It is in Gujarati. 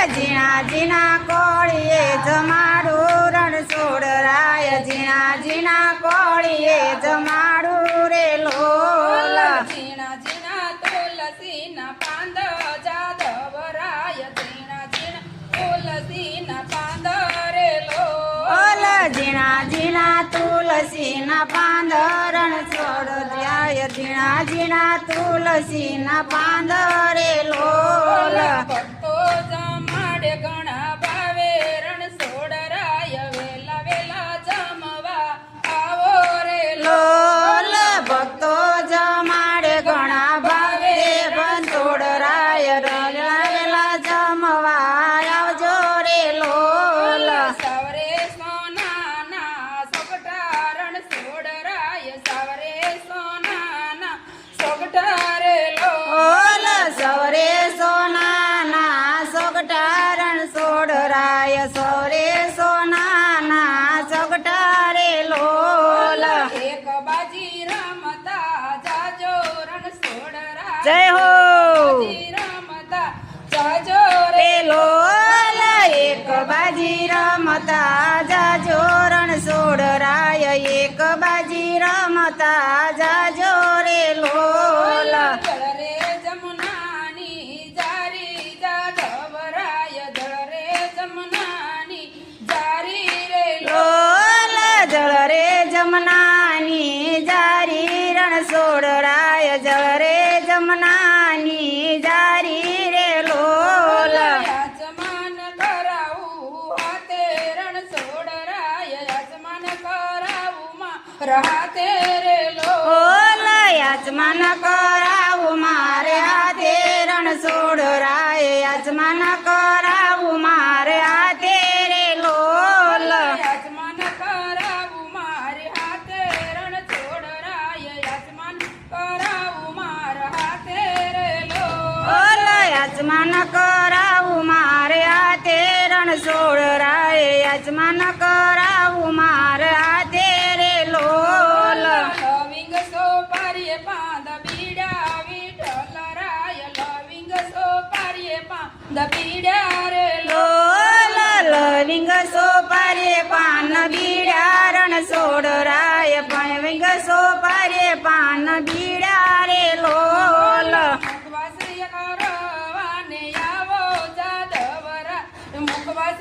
ઝીણા ઝીણા કોળીએ જમાડું રણ છોડરાય ઝીણા ઝીણા કોળીએ જમાડું રે લોલ ઝીણા ઝીણા તુલસીના પાંદ જાદવરાય ઝીણા ઝીણા તુલસીના પાંદ રે લોલ ઝીણા ઝીણા તુલસીના પાંદરણ છોડરાય ઝીણા ઝીણા તુલસીના પાંદરે લોલ ભક્તો જમાડે ઘણા ભાવે રણ છોડરાય વેલા વેલા જમવા આવો રે લોલ ભક્તો જમાડે ઘણા ભાવે રણ છોડરાય વેલા જમવા આવજો રે લોલ સવરે સોનાના સોગઠા રણ છોડરાય સવરે સોનાના સોગઠા રે લોલ સવરે સોનાના સોગઠારણ છોડરાય સવરે સોનાના સોગઠારે લોલ એક બાજી રમતા જાજો રણ છોડરાય જય હો બાજી રમતા જાજો રે લોલ એક બાજી રમતા જાજો રણ છોડરાય એક બાજી રમતા જાજો રે લોલ જળ રે જમુનાની જારી જાદવરાય જળ રે જમુનાની જારી રે લોલ જળ રે જમનાની જારી રણ છોડરાય જળ રે જમનાની જારી રે લોલ યજમાન કરાવું હાથે રણ છોડરાય યજમાન કરાવું માં રાતે રે ઓલ યજમાન કરાવું મારે હાથે રણ છોડરાય યજમાન કરાવું મારે હાથે રે લોલ યજમાન કરાવું મારે હાથે રણ છોડરાય યજમાન કરાવું માર હાથે રે ઓલ યજમાન કરાવું મારે હાથે રણ છોડરાય યજમાન કરાવું મારે હાથે રે લોલ લવિંગ સોપારીએ પાંદ બીડા વિઠ્ઠલરાય લવિંગ સોપારીએ પાંદ બીડા રે લોલ લવિંગ સોપારે પાન બીડા રણ છોડરાય પણ વિંગ સોપારે પાન બીડા રે લોલ મુખવાસ કરવાને આવો જાદવરા મુખવાસ